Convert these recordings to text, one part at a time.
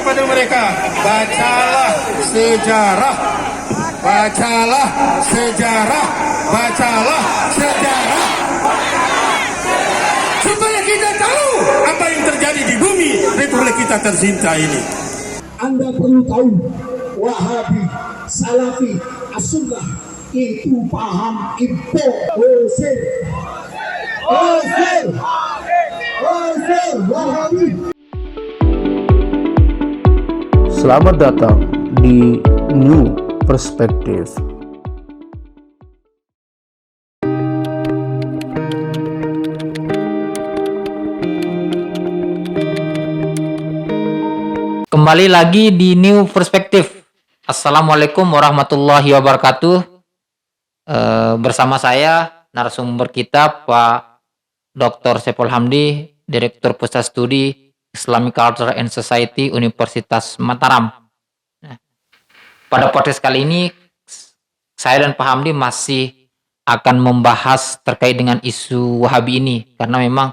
kepada mereka, bacalah sejarah, bacalah sejarah, bacalah sejarah, supaya kita tahu apa yang terjadi di bumi Republik kita tercinta ini. Anda perlu tahu, Wahabi, Salafi, As-Sunnah itu paham info Osir, Wahabi. Selamat datang di New Perspective. Kembali lagi di New Perspective. Assalamualaikum warahmatullahi wabarakatuh. Bersama saya narasumber kita Pak Dr. Saiful Hamdi, Direktur Pusat Studi Islamic Culture and Society Universitas Mataram. Nah, pada podcast kali ini saya dan Pak Hamdi masih akan membahas terkait dengan isu Wahabi ini, karena memang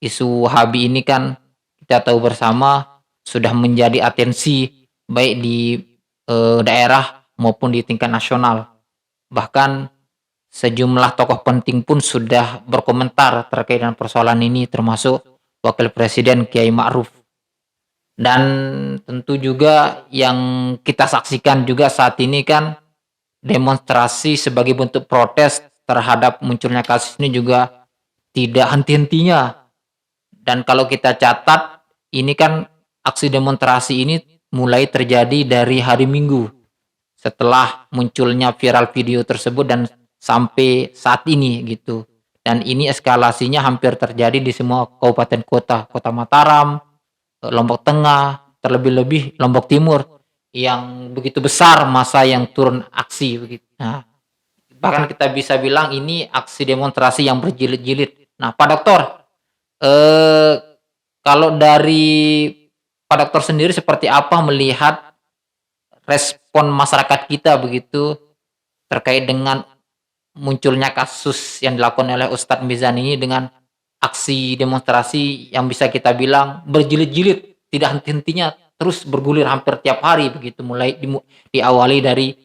isu Wahabi ini kan kita tahu bersama sudah menjadi atensi baik di daerah maupun di tingkat nasional. Bahkan sejumlah tokoh penting pun sudah berkomentar terkait dengan persoalan ini, termasuk Wakil Presiden Kiai Ma'ruf. Dan tentu juga yang kita saksikan juga saat ini kan demonstrasi sebagai bentuk protes terhadap munculnya kasus ini juga tidak henti-hentinya. Dan kalau kita catat, ini kan aksi demonstrasi ini mulai terjadi dari hari Minggu setelah munculnya viral video tersebut dan sampai saat ini gitu. Dan ini eskalasinya hampir terjadi di semua kabupaten kota Mataram, Lombok Tengah, terlebih-lebih Lombok Timur yang begitu besar masa yang turun aksi begitu. Nah, bahkan kita bisa bilang ini aksi demonstrasi yang berjilid-jilid. Nah, Pak Dokter, kalau dari Pak Dokter sendiri seperti apa melihat respon masyarakat kita begitu terkait dengan munculnya kasus yang dilakukan oleh Ustadz Mizan ini dengan aksi demonstrasi yang bisa kita bilang berjilid-jilid, tidak henti-hentinya, terus bergulir hampir tiap hari begitu, mulai diawali dari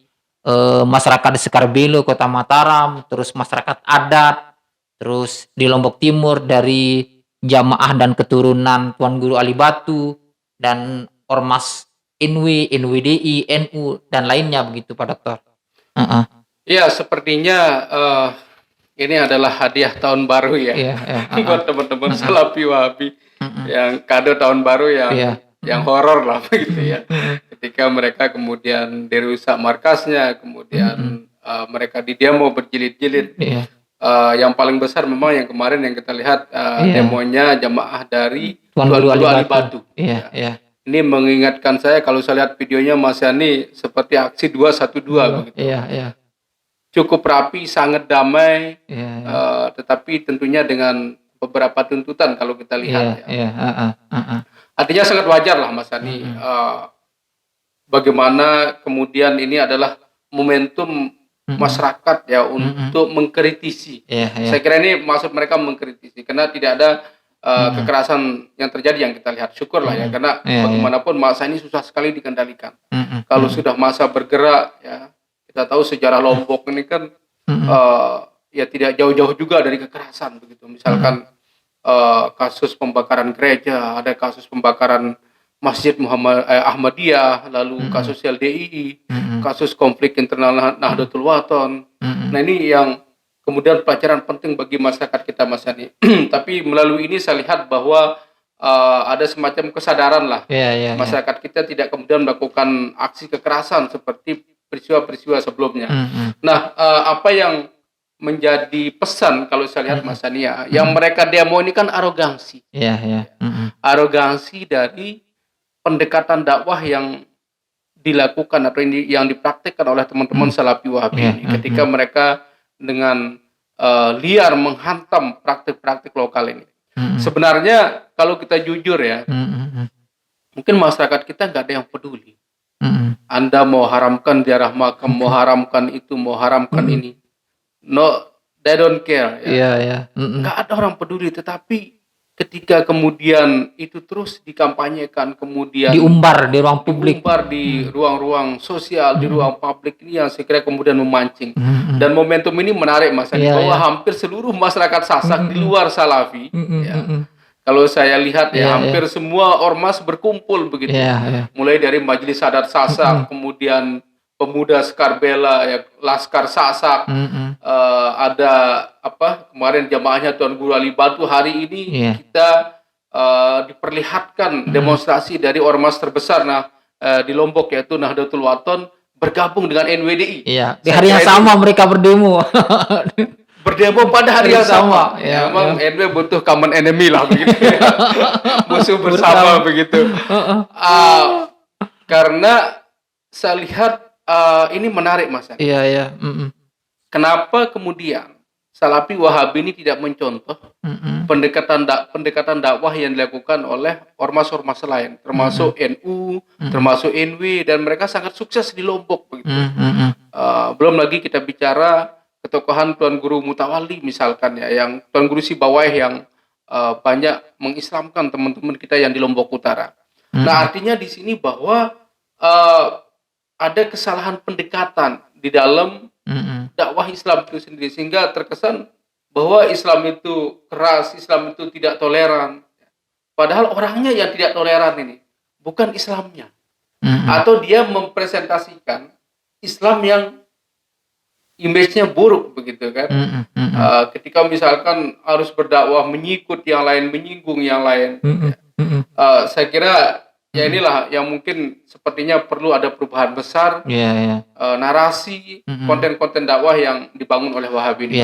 masyarakat di Sekar Belo, Kota Mataram, terus masyarakat adat, terus di Lombok Timur dari jamaah dan keturunan Tuan Guru Ali Batu dan Ormas NW, NWDI, NU dan lainnya begitu Pak Dokter. Ya, sepertinya ini adalah hadiah tahun baru ya, buat teman-teman Salafi Wahabi yang kado tahun baru yang horor lah begitu ya. Ketika mereka kemudian dirusak markasnya, kemudian mereka didemo berjilid-jilid. Yang paling besar memang yang kemarin yang kita lihat demonya jamaah dari Tuan Guru Ali Batu. Ini mengingatkan saya, kalau saya lihat videonya Mas Yani, seperti aksi 212 begitu. Cukup rapi, sangat damai, tetapi tentunya dengan beberapa tuntutan kalau kita lihat. Artinya sangat wajar lah Mas Yani, bagaimana kemudian ini adalah momentum masyarakat ya untuk mengkritisi. Saya kira ini maksud mereka mengkritisi, karena tidak ada kekerasan yang terjadi yang kita lihat. Syukurlah ya, karena bagaimanapun masa ini susah sekali dikendalikan. Kalau sudah masa bergerak ya, kita tahu sejarah Lombok ini kan ya tidak jauh-jauh juga dari kekerasan begitu. Misalkan kasus pembakaran gereja, ada kasus pembakaran Masjid Ahmadiyah, lalu kasus LDII, kasus konflik internal Nahdlatul Wathon. Nah, ini yang kemudian pelajaran penting bagi masyarakat kita Mas Yani. Tapi melalui ini saya lihat bahwa ada semacam kesadaran lah. Masyarakat kita tidak kemudian melakukan aksi kekerasan seperti peristiwa-peristiwa sebelumnya. Nah, apa yang menjadi pesan kalau saya lihat Mas Yani ya, yang mereka demo ini kan arogansi. Arogansi dari pendekatan dakwah yang dilakukan atau yang dipraktikkan oleh teman-teman Salafi Wahabi ini, ketika mereka dengan liar menghantam praktik-praktik lokal ini. Sebenarnya kalau kita jujur ya, mungkin masyarakat kita nggak ada yang peduli. Anda mau haramkan ziarah makam, mau haramkan itu, mau haramkan ini. No, they don't care. Ya. Nggak ada orang peduli. Tetapi ketika kemudian itu terus dikampanyekan, kemudian diumbar di ruang publik, diumbar di ruang-ruang sosial, di ruang publik, ini yang saya kira kemudian memancing. Dan momentum ini menarik Mas Andi, bahwa hampir seluruh masyarakat Sasak di luar Salafi, kalau saya lihat hampir semua ormas berkumpul begitu, mulai dari Majelis Adat Sasak, kemudian Pemuda Skarbela, ya, Laskar Sasak, ada kemarin jamaahnya Tuan Guru Ali Batu. Hari ini kita diperlihatkan demonstrasi dari ormas terbesar di Lombok, yaitu Nahdlatul Wathon bergabung dengan NWDI. Di hari yang sama mereka berdemo. Berdemo pada hari yang sama. Memang NW butuh common enemy lah begitu. Musuh bersama begitu. Karena saya lihat ini menarik Mas. Kenapa kemudian Salafi Wahabi ini tidak mencontoh pendekatan dakwah yang dilakukan oleh ormas-ormas lain, termasuk NU, termasuk NW, dan mereka sangat sukses di Lombok begitu. Belum lagi kita bicara ketokohan Tuan Guru Mutawalli misalkan, ya, yang Tuan Guru Sibawaih yang banyak mengislamkan teman-teman kita yang di Lombok Utara. Nah, artinya di sini bahwa ada kesalahan pendekatan di dalam dakwah Islam itu sendiri, sehingga terkesan bahwa Islam itu keras, Islam itu tidak toleran. Padahal orangnya yang tidak toleran ini, bukan Islamnya. Atau dia mempresentasikan Islam yang image-nya buruk begitu kan. Ketika misalkan harus berdakwah menyikut yang lain, menyinggung yang lain. Saya kira ya inilah yang mungkin sepertinya perlu ada perubahan besar, narasi, konten-konten dakwah yang dibangun oleh Wahabi ini.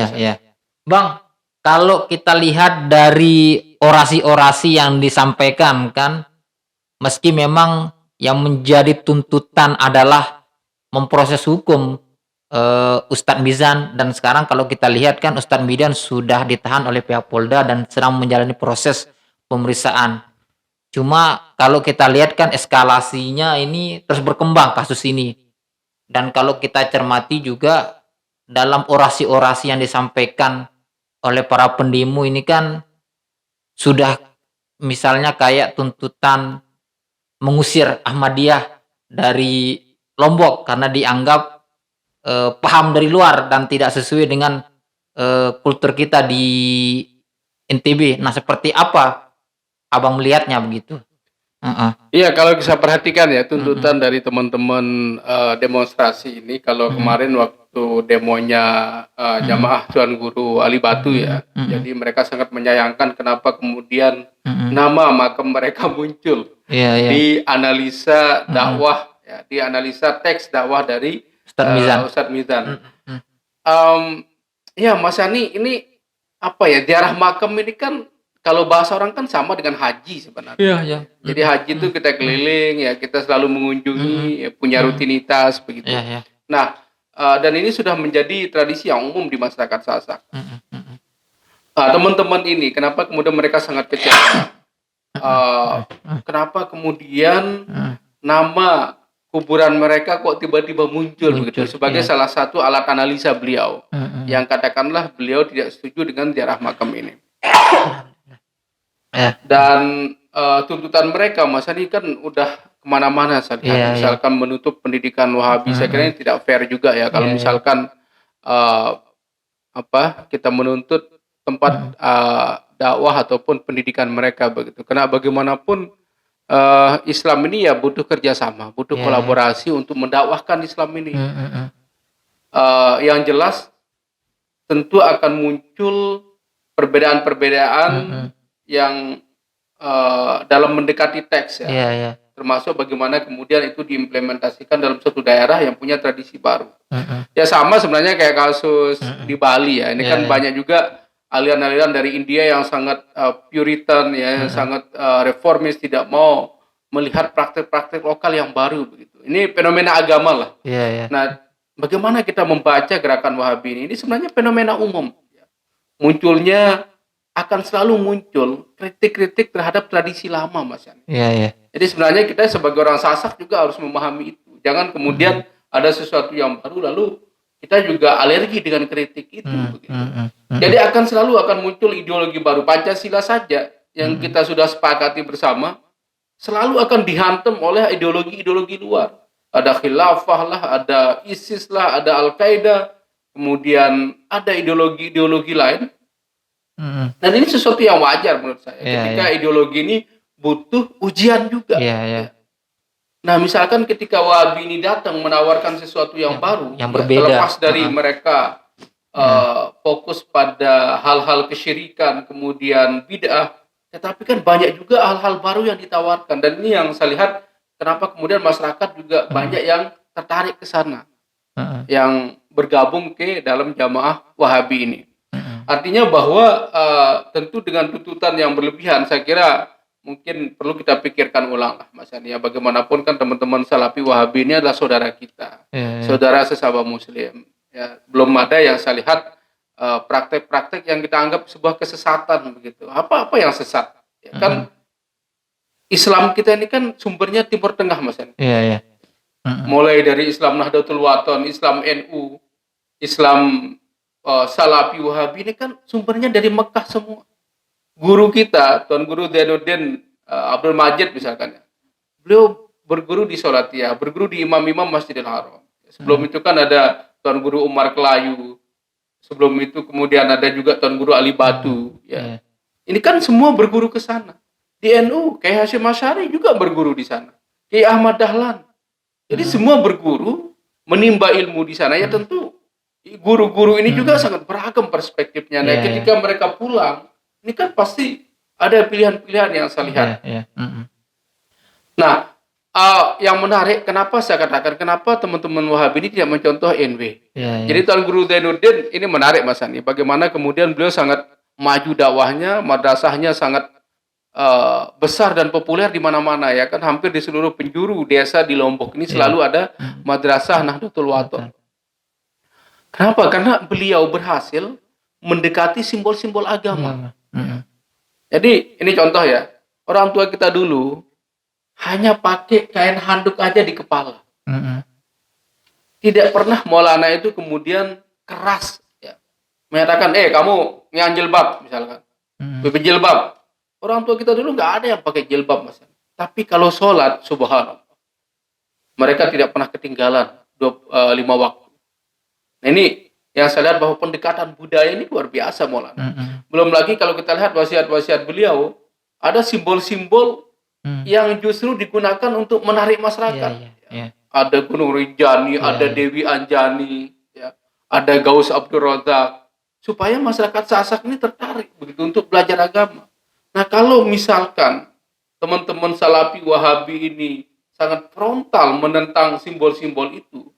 Bang, kalau kita lihat dari orasi-orasi yang disampaikan kan, meski memang yang menjadi tuntutan adalah memproses hukum Ustadz Mizan, dan sekarang kalau kita lihat kan Ustadz Mizan sudah ditahan oleh pihak Polda dan sedang menjalani proses pemeriksaan. Cuma kalau kita lihat kan eskalasinya ini terus berkembang kasus ini. Dan kalau kita cermati juga dalam orasi-orasi yang disampaikan oleh para pendemo ini kan sudah misalnya kayak tuntutan mengusir Ahmadiyah dari Lombok karena dianggap paham dari luar dan tidak sesuai dengan kultur kita di NTB. Nah, seperti apa Abang melihatnya begitu? Iya, kalau bisa perhatikan ya tuntutan dari teman-teman demonstrasi ini. Kalau kemarin waktu demonya jamaah Tuan Guru Ali Batu ya, jadi mereka sangat menyayangkan kenapa kemudian nama makam mereka muncul di analisa dakwah, ya, di analisa teks dakwah dari Ustadz Mizan. Ya Mas Yani, ini apa ya, ziarah makam ini kan kalau bahasa orang kan sama dengan haji sebenarnya. Jadi haji itu kita keliling, ya, kita selalu mengunjungi, ya, punya rutinitas begitu. Nah, dan ini sudah menjadi tradisi yang umum di masyarakat Sasak. Teman-teman ini, kenapa kemudian mereka sangat kecewa? Kenapa kemudian nama kuburan mereka kok tiba-tiba muncul begitu sebagai salah satu alat analisa beliau, yang katakanlah beliau tidak setuju dengan ziarah makam ini. Dan tuntutan mereka Mas Adi kan udah kemana-mana misalkan menutup pendidikan Wahabi. Saya kira ini tidak fair juga ya kalau misalkan kita menuntut tempat dakwah ataupun pendidikan mereka begitu. Karena bagaimanapun Islam ini ya butuh kerjasama, butuh kolaborasi untuk mendakwahkan Islam ini. Yang jelas tentu akan muncul perbedaan-perbedaan yang dalam mendekati teks ya. Termasuk bagaimana kemudian itu diimplementasikan dalam suatu daerah yang punya tradisi baru. Ya sama sebenarnya kayak kasus di Bali ya. Ini kan banyak juga aliran-aliran dari India yang sangat Puritan ya, yang sangat reformis, tidak mau melihat praktek-praktek lokal yang baru begitu. Ini fenomena agama lah. Nah, bagaimana kita membaca gerakan Wahabi ini? Ini sebenarnya fenomena umum. Munculnya akan selalu muncul kritik-kritik terhadap tradisi lama, Mas Yani. Jadi sebenarnya kita sebagai orang Sasak juga harus memahami itu. Jangan kemudian ada sesuatu yang baru lalu kita juga alergi dengan kritik itu. Begitu. Jadi akan selalu muncul ideologi baru. Pancasila saja yang kita sudah sepakati bersama selalu akan dihantam oleh ideologi-ideologi luar. Ada khilafah lah, ada ISIS lah, ada Al-Qaeda, kemudian ada ideologi-ideologi lain. Dan ini sesuatu yang wajar menurut saya. Ketika ideologi ini butuh ujian juga. Nah, misalkan ketika Wahabi ini datang menawarkan sesuatu yang baru, yang berbeda, terlepas dari mereka fokus pada hal-hal kesyirikan, kemudian bid'ah, tetapi kan banyak juga hal-hal baru yang ditawarkan. Dan ini yang saya lihat kenapa kemudian masyarakat juga banyak yang tertarik ke sana, yang bergabung ke dalam jamaah Wahabi ini. Artinya bahwa tentu dengan tuntutan yang berlebihan, saya kira mungkin perlu kita pikirkan ulang lah, Mas Yani. Bagaimanapun kan teman-teman Salafi Wahabi ini adalah saudara kita, saudara sesama Muslim. Ya, belum ada yang saya lihat praktek-praktek yang kita anggap sebuah kesesatan begitu. Apa yang sesat? Ya, kan Islam kita ini kan sumbernya Timur Tengah, Mas Yani. Mulai dari Islam Nahdlatul Wathon, Islam NU, Islam Salafi Wahabi ini kan sumbernya dari Mekah semua. Guru kita, Tuan Guru Zainuddin Abdul Majid misalkan, beliau berguru di Sholatiyah, berguru di imam-imam Masjidil Haram. Sebelum itu kan ada Tuan Guru Umar Kelayu, sebelum itu kemudian ada juga Tuan Guru Ali Batu. Ya. Ini kan semua berguru ke sana. Di NU, Kiai Hasyim Asy'ari juga berguru di sana. Kiai Ahmad Dahlan. Jadi semua berguru, menimba ilmu di sana. Ya tentu guru-guru ini juga sangat beragam perspektifnya. Nah, ketika mereka pulang, ini kan pasti ada pilihan-pilihan yang saya lihat. Nah, yang menarik, kenapa saya katakan, kenapa teman-teman Wahabi ini tidak mencontoh NW. Jadi Tuan Guru Zainuddin ini menarik, Mas Yani. Bagaimana kemudian beliau sangat maju dakwahnya, madrasahnya sangat besar dan populer di mana-mana, ya kan, hampir di seluruh penjuru desa di Lombok ini selalu ada madrasah Nahdlatul Wathon. Kenapa? Karena beliau berhasil mendekati simbol-simbol agama. Jadi ini contoh ya, orang tua kita dulu hanya pakai kain handuk aja di kepala. Tidak pernah Maulana itu kemudian keras, ya, menyatakan, kamu yang jilbab misalkan, bebek jilbab. Orang tua kita dulu nggak ada yang pakai jilbab, Mas. Tapi kalau sholat, subhanallah, mereka tidak pernah ketinggalan 5 waktu. Nah, ini yang saya lihat bahwa pendekatan budaya ini luar biasa, Maulana. Belum lagi kalau kita lihat wasiat-wasiat beliau, ada simbol-simbol yang justru digunakan untuk menarik masyarakat. Ada Gunung Rinjani, ada Dewi Anjani, ya, ada Gaus Abdul Razak, supaya masyarakat Sasak ini tertarik begitu untuk belajar agama. Nah, kalau misalkan teman-teman Salafi Wahabi ini sangat frontal menentang simbol-simbol itu,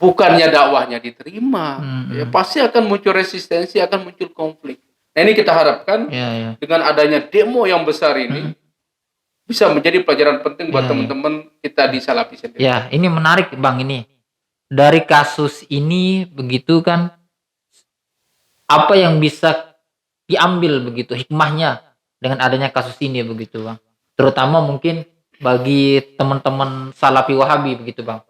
bukannya dakwahnya diterima, ya pasti akan muncul resistensi, akan muncul konflik. Nah, ini kita harapkan dengan adanya demo yang besar ini bisa menjadi pelajaran penting buat teman-teman kita di Salafi sendiri. Ya, ini menarik, Bang. Ini dari kasus ini begitu kan, apa yang bisa diambil begitu hikmahnya dengan adanya kasus ini begitu, Bang. Terutama mungkin bagi teman-teman Salafi Wahabi begitu, Bang.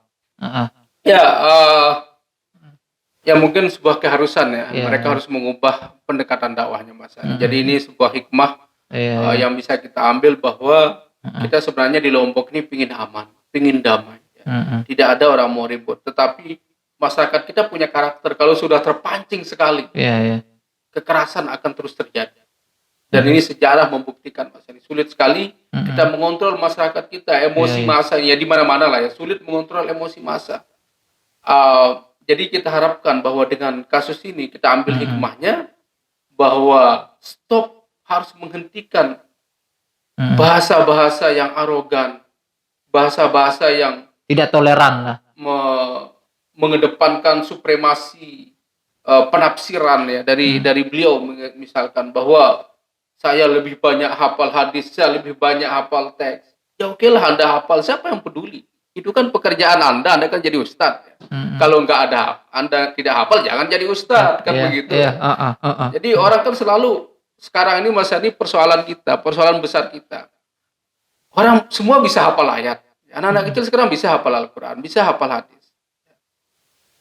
Ya mungkin sebuah keharusan ya. Mereka harus mengubah pendekatan dakwahnya, Mas. Jadi ini sebuah hikmah yang bisa kita ambil bahwa kita sebenarnya di Lombok ini pingin aman, pingin damai. Ya. Tidak ada orang mau ribut, tetapi masyarakat kita punya karakter. Kalau sudah terpancing sekali, kekerasan akan terus terjadi. Dan ini sejarah membuktikan, Mas. Ini sulit sekali kita mengontrol masyarakat kita, emosi massa ya di mana-mana lah ya, sulit mengontrol emosi massa. Jadi kita harapkan bahwa dengan kasus ini kita ambil hikmahnya, bahwa stop, harus menghentikan bahasa-bahasa yang arogan, bahasa-bahasa yang tidak toleran lah, mengedepankan supremasi penafsiran ya dari beliau, misalkan bahwa saya lebih banyak hafal hadis, saya lebih banyak hafal teks. Ya oke lah, Anda hafal, siapa yang peduli? Itu kan pekerjaan Anda kan jadi ustadz. Ya. Kalau Anda tidak hafal, jangan jadi ustadz, kan begitu. Jadi orang kan selalu, sekarang ini Mas Yani, persoalan kita, persoalan besar kita. Orang semua bisa hafal ayat. Anak-anak kecil sekarang bisa hafal Al-Quran, bisa hafal hadis.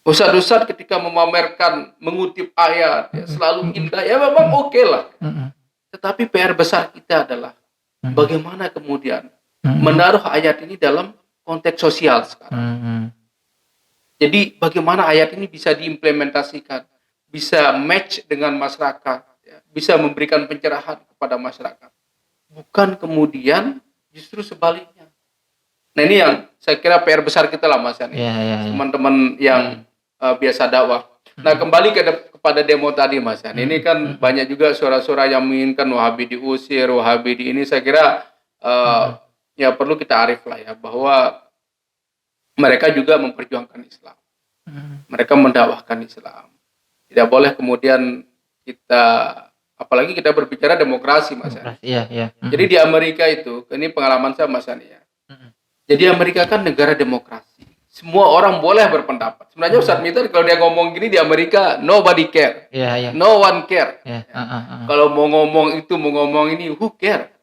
Ustadz-ustadz ketika memamerkan, mengutip ayat, ya, selalu indah, ya memang oke lah. Tetapi PR besar kita adalah bagaimana kemudian menaruh ayat ini dalam konteks sosial sekarang. Jadi bagaimana ayat ini bisa diimplementasikan, bisa match dengan masyarakat, ya, bisa memberikan pencerahan kepada masyarakat. Bukan kemudian justru sebaliknya. Nah ini yang saya kira PR besar kita lah Mas Yani. Teman-teman yang biasa dakwah. Nah kembali kepada demo tadi Mas Yani. Ini kan banyak juga suara-suara yang menginginkan Wahabi diusir, Wahabi di ini. Saya kira ya perlu kita arif lah ya bahwa mereka juga memperjuangkan Islam. Mereka mendakwahkan Islam. Tidak boleh kemudian kita, apalagi kita berbicara demokrasi Mas Yani. Jadi di Amerika itu, ini pengalaman saya Mas Yani ya. Jadi Amerika kan negara demokrasi. Semua orang boleh berpendapat. Sebenarnya Ustadz Mitar kalau dia ngomong gini di Amerika, nobody care. No one care. Kalau mau ngomong itu, mau ngomong ini, who care?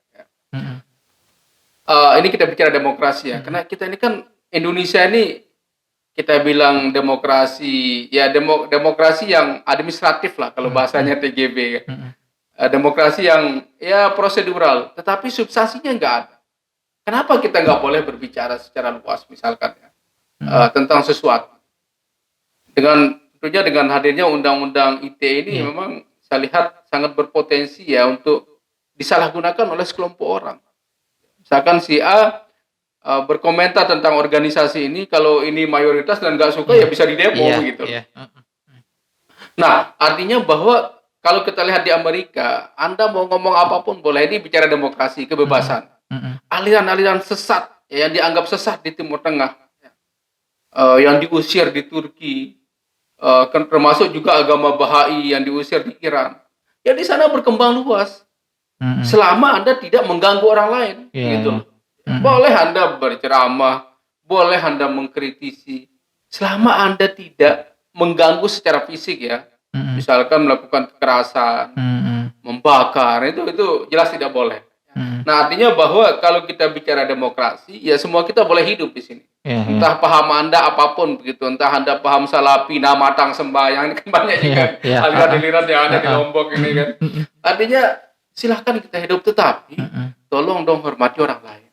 Ini kita bicara demokrasi ya. Karena kita ini kan Indonesia ini kita bilang demokrasi, ya demokrasi yang administratif lah kalau bahasanya TGB. Demokrasi yang ya prosedural, tetapi substansinya nggak ada. Kenapa kita nggak boleh berbicara secara luas misalkan ya, tentang sesuatu? Tentunya dengan hadirnya undang-undang ITE ini memang saya lihat sangat berpotensi ya untuk disalahgunakan oleh sekelompok orang. Misalkan si A berkomentar tentang organisasi ini, kalau ini mayoritas dan nggak suka ya bisa didemo gitu. Nah, artinya bahwa kalau kita lihat di Amerika, Anda mau ngomong apapun boleh, ini bicara demokrasi, kebebasan. Aliran-aliran sesat yang dianggap sesat di Timur Tengah, yang diusir di Turki, termasuk juga agama Bahai yang diusir di Iran. Ya di sana berkembang luas. Selama Anda tidak mengganggu orang lain, gitu. Boleh Anda berceramah, boleh Anda mengkritisi, selama Anda tidak mengganggu secara fisik ya. Misalkan melakukan kekerasan, membakar, itu jelas tidak boleh. Nah, artinya bahwa kalau kita bicara demokrasi, ya semua kita boleh hidup di sini. Entah paham Anda apapun begitu, entah Anda paham Salafi, Namatang, Sembahyang, ini kan banyak juga aliran-aliran yang ada di Lombok ini kan. Artinya silahkan kita hidup, tetapi tolong dong hormati orang lain.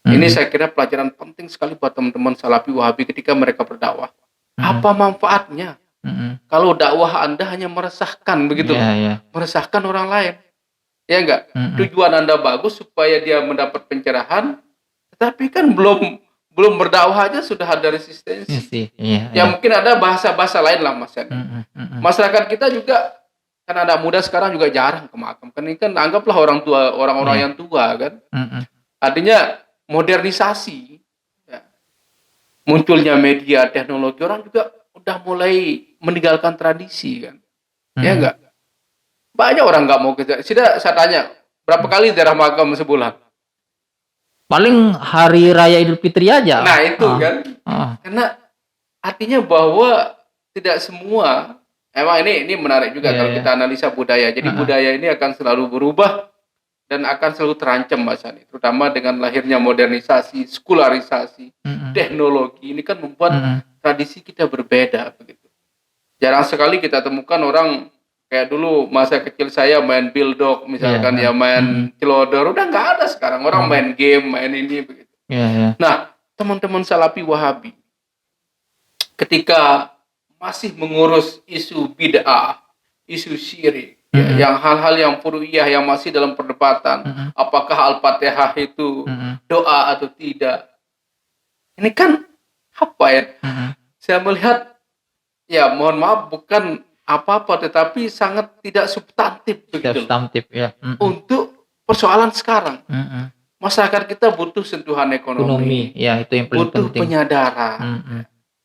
Ini saya kira pelajaran penting sekali buat teman-teman Salafi Wahabi ketika mereka berdakwah. Apa manfaatnya kalau dakwah Anda hanya meresahkan begitu, meresahkan orang lain? Ya enggak? Tujuan Anda bagus supaya dia mendapat pencerahan, tetapi kan belum berdakwah aja sudah ada resistensi. Ya mungkin ada bahasa-bahasa lain lah Mas. Masyarakat kita juga kan anak muda sekarang juga jarang ke makam. Kan ini kan anggaplah orang-orang yang tua kan. Artinya modernisasi, ya, munculnya media, teknologi, orang juga udah mulai meninggalkan tradisi kan. Ya enggak? Banyak orang nggak mau kerja. Sudah saya tanya, berapa kali ziarah makam sebulan? Paling hari raya Idul Fitri aja. Nah itu kan. Karena artinya bahwa tidak semua, emang ini menarik juga kalau kita analisa budaya. Jadi budaya ini akan selalu berubah dan akan selalu terancam Mas Ani. Terutama dengan lahirnya modernisasi, sekularisasi, teknologi. Ini kan membuat tradisi kita berbeda begitu. Jarang sekali kita temukan orang kayak dulu masa kecil saya main bildok misalkan ya main celodor, udah nggak ada sekarang. Orang main game, main ini begitu. Nah, teman-teman Salafi Wahabi ketika masih mengurus isu bid'ah, isu syirik, yang hal-hal yang furu'iyah yang masih dalam perdebatan, apakah Al-Fatihah itu doa atau tidak. Ini kan apa ya? Saya melihat ya mohon maaf bukan apa-apa tetapi sangat tidak substantif begitu. Untuk persoalan sekarang. Masyarakat kita butuh sentuhan ekonomi. Ya, itu yang paling butuh penting. Penyadaran.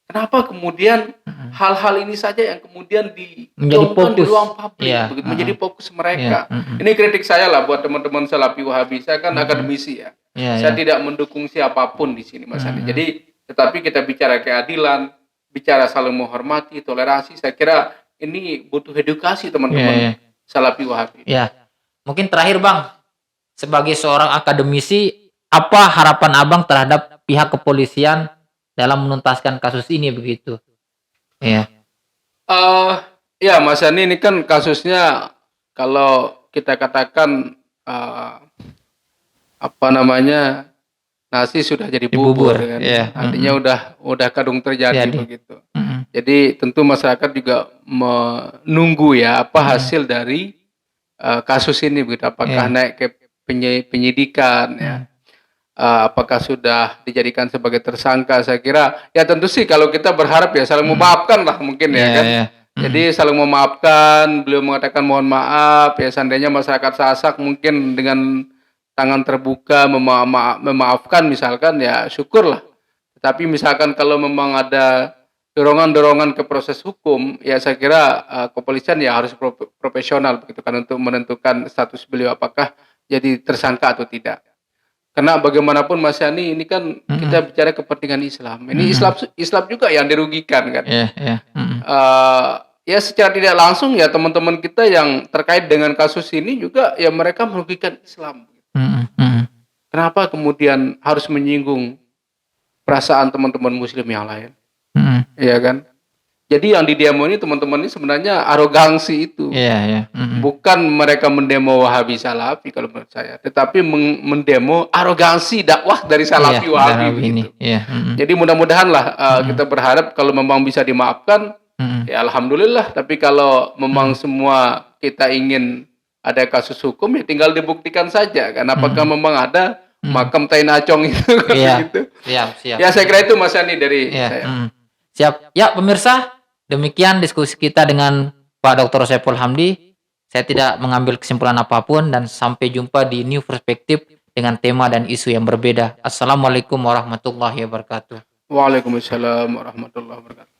Kenapa kemudian hal-hal ini saja yang kemudian menjadi fokus di ruang publik, begitu, menjadi fokus mereka. Ini kritik saya lah buat teman-teman Salafi Wahabi. Saya kan akademisi ya. Saya tidak mendukung siapapun di sini Mas Andi. Jadi tetapi kita bicara keadilan, bicara saling menghormati, toleransi, saya kira ini butuh edukasi teman-teman Salafi Wahabi. Ya. Mungkin terakhir Bang, sebagai seorang akademisi, apa harapan Abang terhadap pihak kepolisian dalam menuntaskan kasus ini begitu? Ya. Ya Mas Yani, ini kan kasusnya kalau kita katakan apa namanya, nasi sudah jadi bubur, kan? Artinya udah kadung terjadi begitu. Jadi tentu masyarakat juga menunggu ya apa hasil dari kasus ini begitu. Apakah naik ke penyidikan ya. Apakah sudah dijadikan sebagai tersangka? Saya kira ya tentu sih kalau kita berharap ya saling memaafkan lah mungkin ya kan. Jadi saling memaafkan, beliau mengatakan mohon maaf ya, seandainya masyarakat Sasak mungkin dengan tangan terbuka memaafkan misalkan ya syukurlah. Tapi misalkan kalau memang ada dorongan-dorongan ke proses hukum ya saya kira kepolisian ya harus profesional begitu kan untuk menentukan status beliau apakah jadi tersangka atau tidak. Karena bagaimanapun Mas Yani ini kan kita bicara kepentingan Islam. Ini Islam juga yang dirugikan kan. Ya secara tidak langsung ya teman-teman kita yang terkait dengan kasus ini juga ya mereka merugikan Islam. Kenapa kemudian harus menyinggung perasaan teman-teman Muslim yang lain? Iya kan? Jadi yang di demo ini teman-teman ini sebenarnya arogansi itu. Bukan mereka mendemo Wahabi Salafi kalau menurut saya, tetapi mendemo arogansi dakwah dari Salafi Wahabi begitu. Jadi mudah-mudahan lah kita berharap kalau memang bisa dimaafkan, ya alhamdulillah. Tapi kalau memang semua kita ingin ada kasus hukum ya tinggal dibuktikan saja kan apakah memang ada makam Tain Acong itu gitu. Siap. Ya saya kira itu Mas Yani dari saya. Siap. Ya pemirsa, demikian diskusi kita dengan Pak Dr. Saiful Hamdi. Saya tidak mengambil kesimpulan apapun dan sampai jumpa di New Perspektif dengan tema dan isu yang berbeda. Assalamualaikum warahmatullahi wabarakatuh. Waalaikumsalam warahmatullahi wabarakatuh.